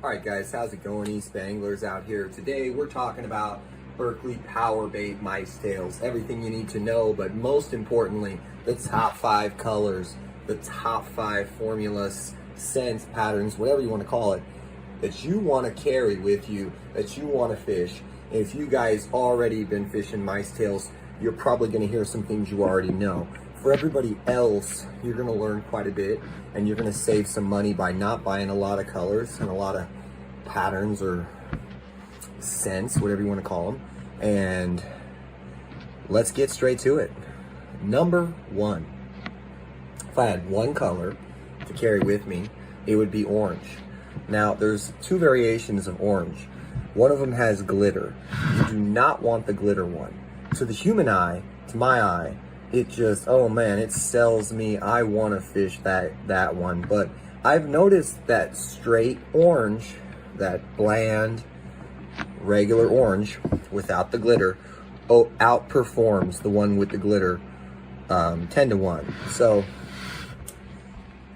Alright guys, how's it going? Eastbayanglers out here. Today we're talking about Berkley power bait mice tails. Everything you need to know, but most importantly, the top 5 colors, the top 5 formulas, scents, patterns, whatever you want to call it, that you want to carry with you, that you want to fish. If you guys already been fishing mice tails, you're probably going to hear some things you already know. For everybody else, you're going to learn quite a bit, and you're going to save some money by not buying a lot of colors and a lot of patterns or scents, whatever you want to call them. And let's get straight to it. Number 1, if I had one color to carry with me, it would be orange. Now, there's 2 variations of orange. One of them has glitter. You do not want the glitter one. To the human eye, to my eye, it just, oh man, it sells me. I want to fish that one. But I've noticed that straight orange, that bland, regular orange without the glitter, outperforms the one with the glitter 10 to 1. So,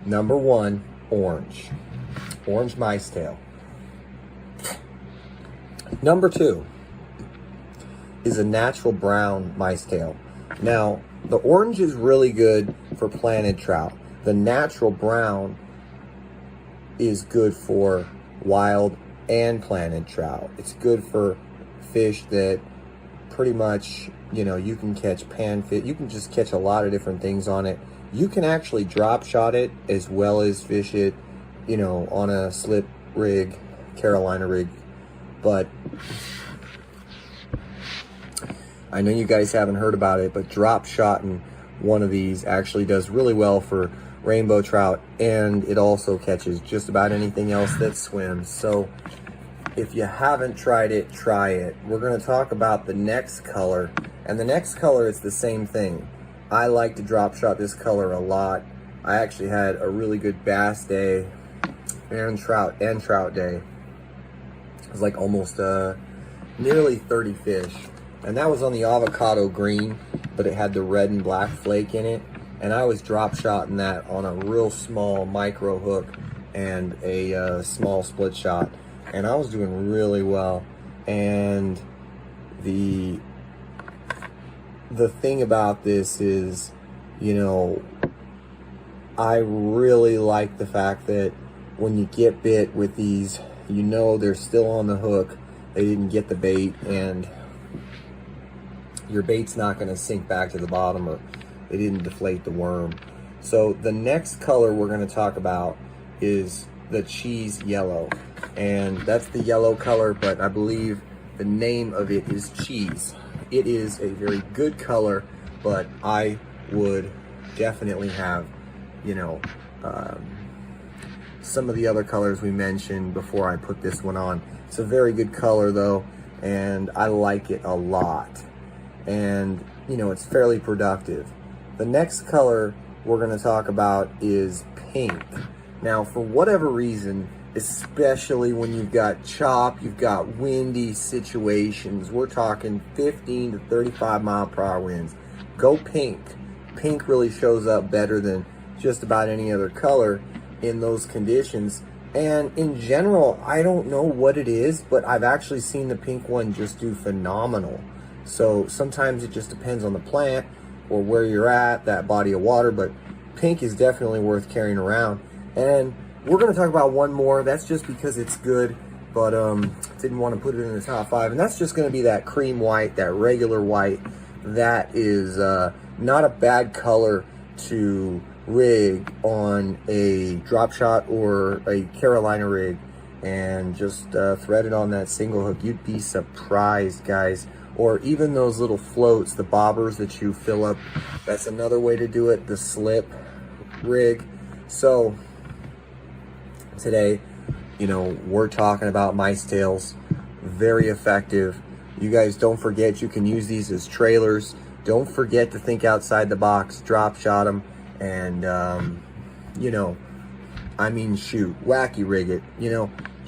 number 1, orange. Orange mice tail. Number 2 is a natural brown mice tail. Now, the orange is really good for planted trout. The natural brown is good for wild and planted trout. It's good for fish that pretty much, you can catch panfish. You can just catch a lot of different things on it. You can actually drop shot it as well as fish it, on a slip rig, Carolina rig. But I know you guys haven't heard about it, but drop shotting one of these actually does really well for rainbow trout, and it also catches just about anything else that swims. So if you haven't tried it, try it. We're going to talk about the next color, and the next color is the same thing. I like to drop shot this color a lot. I actually had a really good bass day and trout day. It was like almost nearly 30 fish. And that was on the avocado green, but it had the red and black flake in it. And I was drop shotting that on a real small micro hook and a small split shot. And I was doing really well. And the thing about this is, I really like the fact that when you get bit with these, they're still on the hook. They didn't get the bait, and your bait's not going to sink back to the bottom, or they didn't deflate the worm. So the next color we're going to talk about is the cheese yellow. And that's the yellow color, but I believe the name of it is cheese. It is a very good color, but I would definitely have, some of the other colors we mentioned before I put this one on. It's a very good color though, and I like it a lot. And it's fairly productive. The next color we're going to talk about is pink. Now, for whatever reason, especially when you've got chop, you've got windy situations, we're talking 15 to 35 mile per hour winds, go pink. Pink really shows up better than just about any other color in those conditions. And in general, I don't know what it is, but I've actually seen the pink one just do phenomenal. So sometimes it just depends on the plant or where you're at, that body of water, but pink is definitely worth carrying around. And we're going to talk about one more. That's just because it's good, but didn't want to put it in the top 5. And that's just going to be that cream white, that regular white. That is not a bad color to rig on a drop shot or a Carolina rig, and just thread it on that single hook. You'd be surprised, guys. Or even those little floats, the bobbers that you fill up, that's another way to do it, the slip rig. So today, we're talking about mice tails. Very effective. You guys don't forget, you can use these as trailers. Don't forget to think outside the box, drop shot them, and shoot, wacky rig it.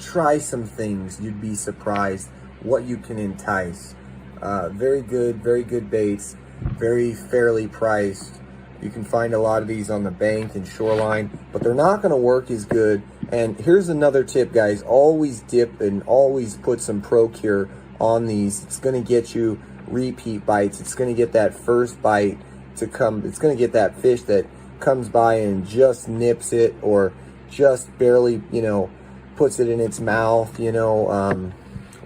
Try some things. You'd be surprised what you can entice. Very good baits, very fairly priced. You can find a lot of these on the bank and shoreline, but they're not going to work as good And here's another tip, guys. Always dip and always put some Procure on these. It's going to get you repeat bites. It's going to get that first bite to come. It's going to get that fish that comes by and just nips it, or just barely, you know, puts it in its mouth, you know,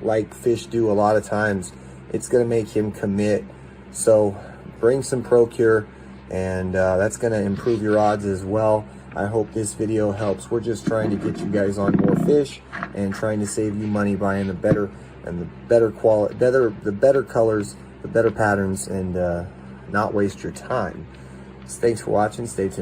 like fish do a lot of times. It's going to make him commit. So bring some Procure, and that's going to improve your odds as well. I hope this video helps. We're just trying to get you guys on more fish and trying to save you money buying the better and the better quality, the better colors, the better patterns, and not waste your time. Thanks for watching. Stay tuned.